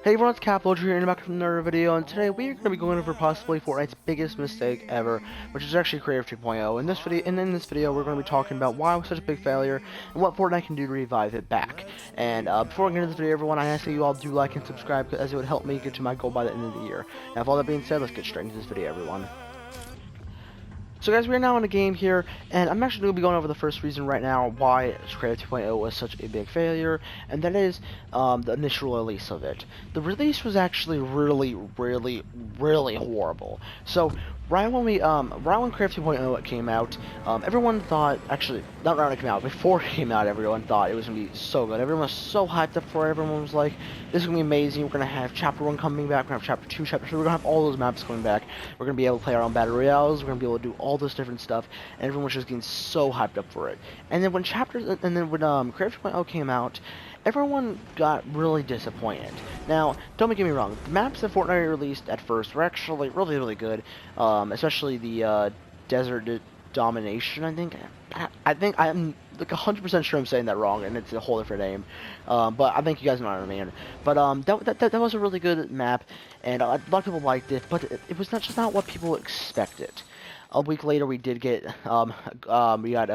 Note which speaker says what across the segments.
Speaker 1: Hey everyone, it's Capital here and back from another video, and today we are going to be going over possibly Fortnite's biggest mistake ever, which is actually Creative 2.0. In this video, we're going to be talking about why it was such a big failure and what Fortnite can do to revive it back. And before we get into this video, everyone, I ask that you all do like and subscribe, as it would help me get to my goal by the end of the year. Now, with all that being said, let's get straight into this video, everyone. So guys, we're now in a game here, and I'm actually going to be going over the first reason right now why Creative 2.0 was such a big failure, and that is the initial release of it. The release was actually really horrible. So right when Creative 2.0 came out, everyone thought, actually, not right when it came out, before it came out, everyone thought it was going to be so good. Everyone was so hyped up for it. Everyone was like, this is going to be amazing. We're going to have Chapter 1 coming back. We're going to have Chapter 2, Chapter 3. We're going to have all those maps coming back. We're going to be able to play our own Battle Royales. We're going to be able to do all this different stuff. And everyone was just getting so hyped up for it. And then when Creative 2.0 came out, everyone got really disappointed. Now, don't get me wrong, the maps that Fortnite released at first were actually really good, especially the Desert Domination, I think. I think I'm like 100% sure I'm saying that wrong, and it's a whole different name. But I think you guys know what I mean. But that was a really good map, and a lot of people liked it, but it was not what people expected. A week later, we did get we got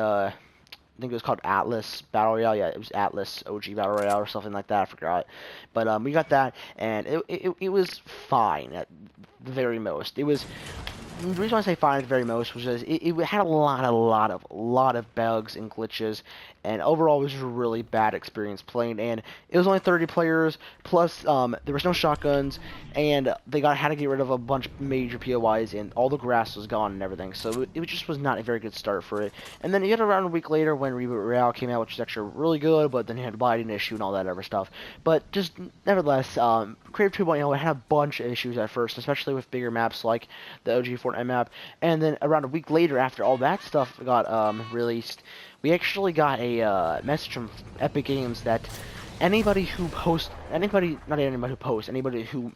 Speaker 1: I think it was called Atlas Battle Royale. Yeah, it was Atlas OG Battle Royale or something like that. I forgot. But we got that, and it was fine at the very most. It was. The reason why I say fine at the very most was because it had a lot of bugs and glitches, and overall it was a really bad experience playing. And it was only 30 players, plus there was no shotguns, and they had to get rid of a bunch of major POIs, and all the grass was gone and everything. So it just was not a very good start for it. And then you get around a week later when Reboot Royale came out, which was actually really good, but then you had a lighting issue and all that other stuff. But just nevertheless, Creative 2.0 had a bunch of issues at first, especially with bigger maps like the OG Fortnite map. And then around a week later, after all that stuff got released, we actually got a message from Epic Games that anybody who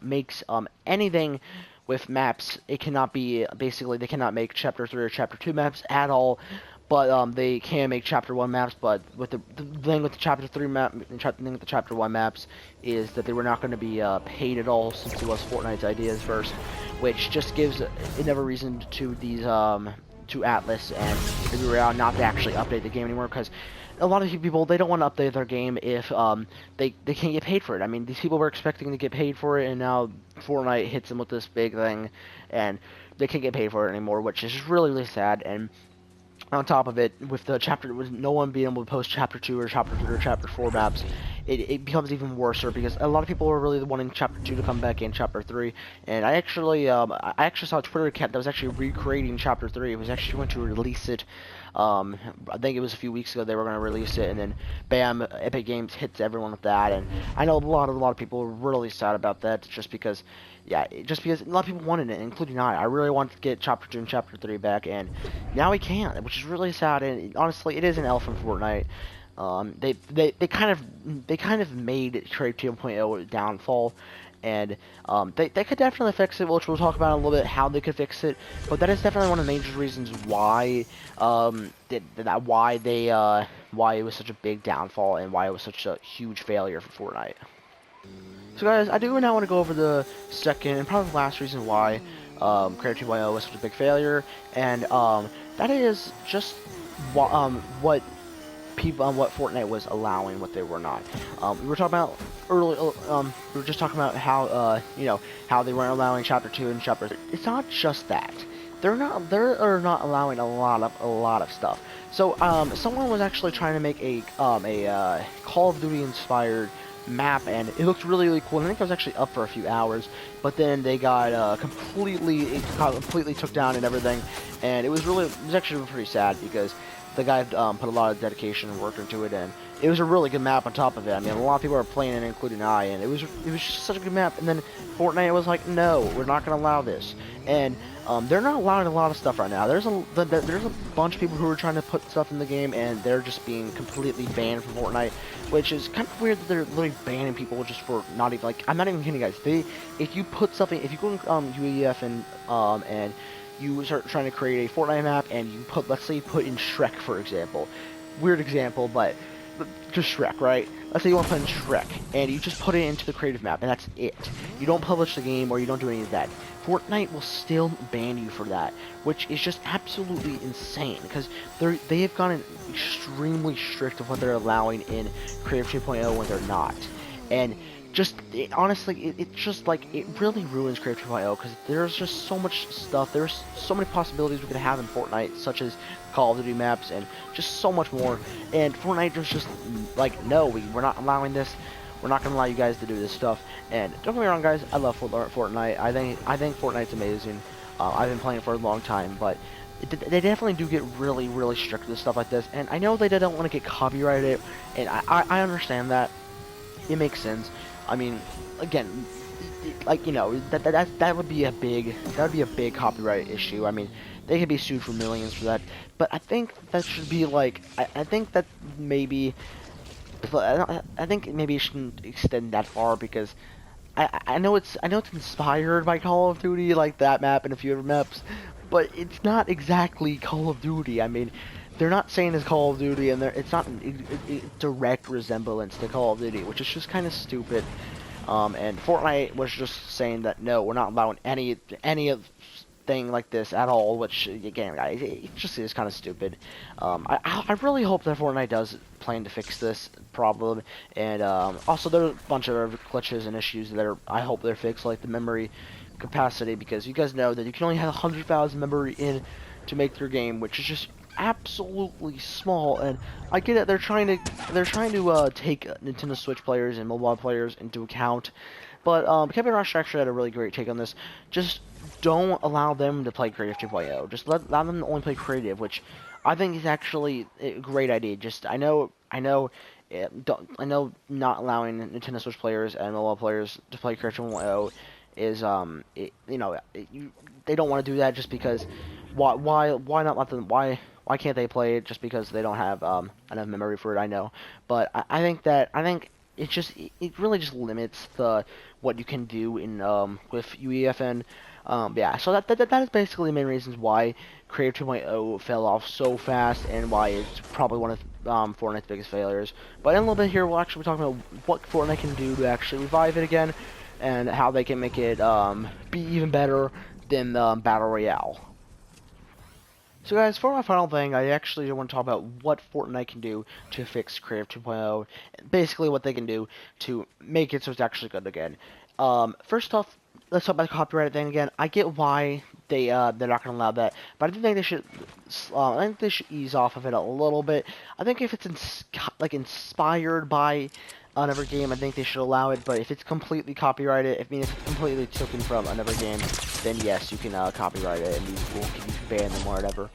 Speaker 1: makes anything with maps, it cannot be, basically they cannot make Chapter 3 or Chapter 2 maps at all. But they can make Chapter 1 maps, but with the thing with the Chapter 3 map, the thing with the Chapter 1 maps is that they were not going to be paid at all, since it was Fortnite's ideas first, which just gives another reason to these to Atlas and Maybe Royale not to actually update the game anymore, because a lot of people, they don't want to update their game if they can't get paid for it. I mean, these people were expecting to get paid for it, and now Fortnite hits them with this big thing, and they can't get paid for it anymore, which is really sad. And on top of it, with no one being able to post Chapter 2 or Chapter 3 or Chapter 4 maps, it becomes even worse, because a lot of people were really wanting Chapter 2 to come back in Chapter 3, and I actually saw a Twitter account that was actually recreating Chapter 3. It was actually going to release it. I think it was a few weeks ago they were going to release it, and then bam, Epic Games hits everyone with that. And I know a lot of people were really sad about that, just because a lot of people wanted it, including I. I really wanted to get Chapter 2 and Chapter 3 back, and now we can't, which is really sad. And honestly, it is an L from Fortnite. They kind of made Creative 2.0 a downfall, and they could definitely fix it, which we'll talk about in a little bit how they could fix it. But that is definitely one of the major reasons why why it was such a big downfall and why it was such a huge failure for Fortnite. So guys, I do now want to go over the second and probably the last reason why Creative 2.0 was such a big failure, and that is just what Fortnite was allowing, what they were not. We were talking about earlier. We were just talking about how how they weren't allowing Chapter 2 and Chapter 3. It's not just that. They're not allowing a lot of stuff. So someone was actually trying to make a Call of Duty inspired map, and it looked really cool. And I think it was actually up for a few hours, but then they got completely took down and everything, and it was actually pretty sad, because the guy put a lot of dedication and work into it, and it was a really good map on top of it. I mean, a lot of people are playing it, including I, and it was just such a good map. And then Fortnite was like, no, we're not going to allow this. And they're not allowing a lot of stuff right now. There's a bunch of people who are trying to put stuff in the game, and they're just being completely banned from Fortnite, which is kind of weird that they're literally banning people just for not even, like, I'm not even kidding, guys. If you put something, if you go on UEF and you start trying to create a Fortnite map, and let's say you put in Shrek, for example. Weird example, but just Shrek, right? let's say you want to put in Shrek, and you just put it into the creative map, and that's it. You don't publish the game, or you don't do any of that. Fortnite will still ban you for that, which is just absolutely insane, because they have gotten extremely strict of what they're allowing in Creative 2.0 when they're not. And just, honestly, it's just like, it really ruins Creative 2.0, because there's just so much stuff, there's so many possibilities we could have in Fortnite, such as Call of Duty maps, and just so much more, and Fortnite was just like, no, we're not allowing this, we're not going to allow you guys to do this stuff. And don't get me wrong, guys, I love Fortnite, I think Fortnite's amazing. I've been playing for a long time, but they definitely do get really, really strict with stuff like this, and I know they don't want to get copyrighted, and I understand that. It makes sense. I mean, again, like, you know, that would be a big copyright issue. I mean, they could be sued for millions for that. But I think that should be like, I think that maybe, I think maybe it shouldn't extend that far, because I know it's inspired by Call of Duty, like that map and a few other maps, but it's not exactly Call of Duty. I mean, they're not saying it's Call of Duty, and it's not a direct resemblance to Call of Duty, which is just kind of stupid. And Fortnite was just saying that no, we're not allowing any of thing like this at all, which again, guys, it just is kind of stupid. I really hope that Fortnite does plan to fix this problem, and also there are a bunch of other glitches and issues that I hope they're fixed, like the memory capacity, because you guys know that you can only have 100,000 memory in to make your game, which is just absolutely small. And I get it, they're trying to take Nintendo Switch players and mobile players into account, but Kevin Rush actually had a really great take on this. Just don't allow them to play Creative 2.0. Just allow them to only play Creative, which I think is actually a great idea. Just I know not allowing Nintendo Switch players and mobile players to play Creative 2.0 is they don't want to do that, just because why not let them, why can't they play it just because they don't have enough memory for it? I know, but I think it really just limits what you can do in with UEFN. Yeah, so that is basically the main reasons why Creative 2.0 fell off so fast, and why it's probably one of Fortnite's biggest failures. But in a little bit here, we'll actually be talking about what Fortnite can do to actually revive it again, and how they can make it be even better than Battle Royale. So guys, for my final thing, I actually want to talk about what Fortnite can do to fix Creative 2.0, basically what they can do to make it so it's actually good again. First off, let's talk about the copyright thing again. I get why they're not going to allow that, but I do think they should. I think they should ease off of it a little bit. I think if it's inspired by another game, I think they should allow it. But if it's completely copyrighted, if it's completely taken from another game, then yes, you can copyright it, and you can ban them or whatever.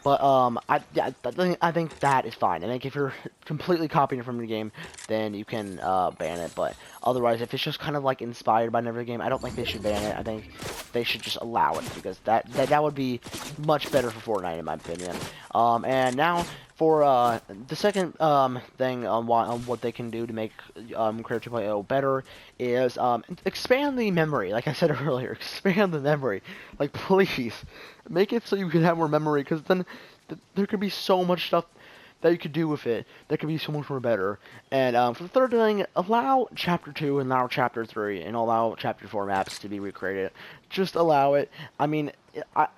Speaker 1: But I think that is fine. I think if you're completely copying it from the game, then you can ban it. But otherwise, if it's just kind of like inspired by another game, I don't think they should ban it. I think they should just allow it, because that would be much better for Fortnite, in my opinion. And now for the second thing on what they can do to make Creative 2.0 better is expand the memory. Like I said earlier, expand the memory. Like, please make it so you can have more memory, because then there could be so much stuff that you could do with it that could be so much more better. And for the third thing, allow Chapter 2 and allow Chapter 3 and allow Chapter 4 maps to be recreated. Just allow it. I mean,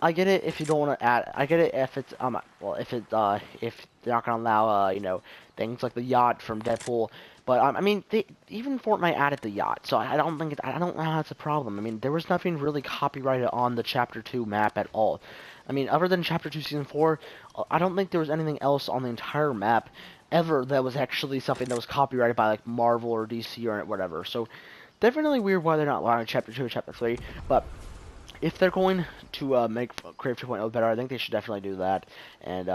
Speaker 1: I get it if you don't want to add. I get it if it's if they're not gonna allow things like the yacht from Deadpool. But I mean, even Fortnite added the yacht, so I don't know how that's a problem. I mean, there was nothing really copyrighted on the Chapter 2 map at all. I mean, other than Chapter 2 Season 4, I don't think there was anything else on the entire map ever that was actually something that was copyrighted by, like, Marvel or DC or whatever. So, definitely weird why they're not allowing Chapter 2 or Chapter 3, but if they're going to make Creative 2.0 better, I think they should definitely do that. And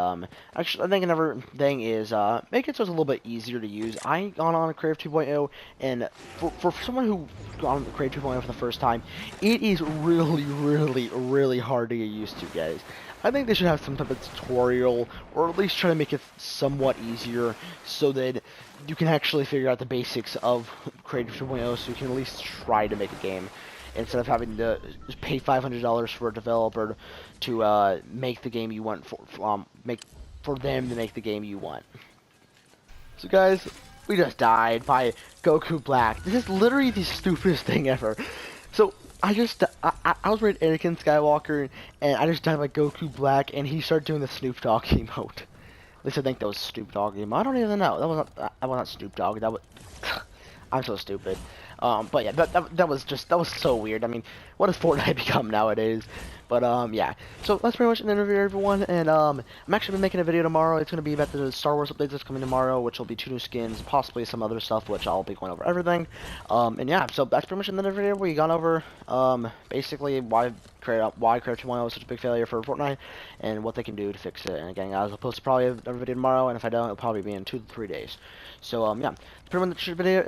Speaker 1: actually, I think another thing is make it so it's a little bit easier to use. I gone on Creative 2.0, and for someone who got on Creative 2.0 for the first time, it is really, really, really hard to get used to, guys. I think they should have some type of tutorial, or at least try to make it somewhat easier, so that you can actually figure out the basics of Creative 2.0, so you can at least try to make a game, instead of having to pay $500 for a developer to make the game you want, for them to make the game you want. So guys, we just died by Goku Black. This is literally the stupidest thing ever. So I was rated Anakin Skywalker, and I just died by Goku Black, and he started doing the Snoop Dogg emote. At least I think that was Snoop Dogg emote. I don't even know. That was not Snoop Dogg. That was I'm so stupid. But yeah, that was so weird. I mean, what has Fortnite become nowadays? But yeah. So that's pretty much an interview, everyone. And I'm actually been making a video tomorrow. It's gonna be about the Star Wars updates that's coming tomorrow, which will be 2 new skins, possibly some other stuff, which I'll be going over everything. And yeah, so that's pretty much another video where we gone over basically why Creative 2.0 is such a big failure for Fortnite and what they can do to fix it. And again, guys, I'll post probably another video tomorrow, and if I don't, it'll probably be in 2 to 3 days. So yeah, that's pretty much the video,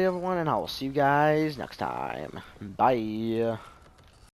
Speaker 1: everyone, and I will see you guys next time. Bye.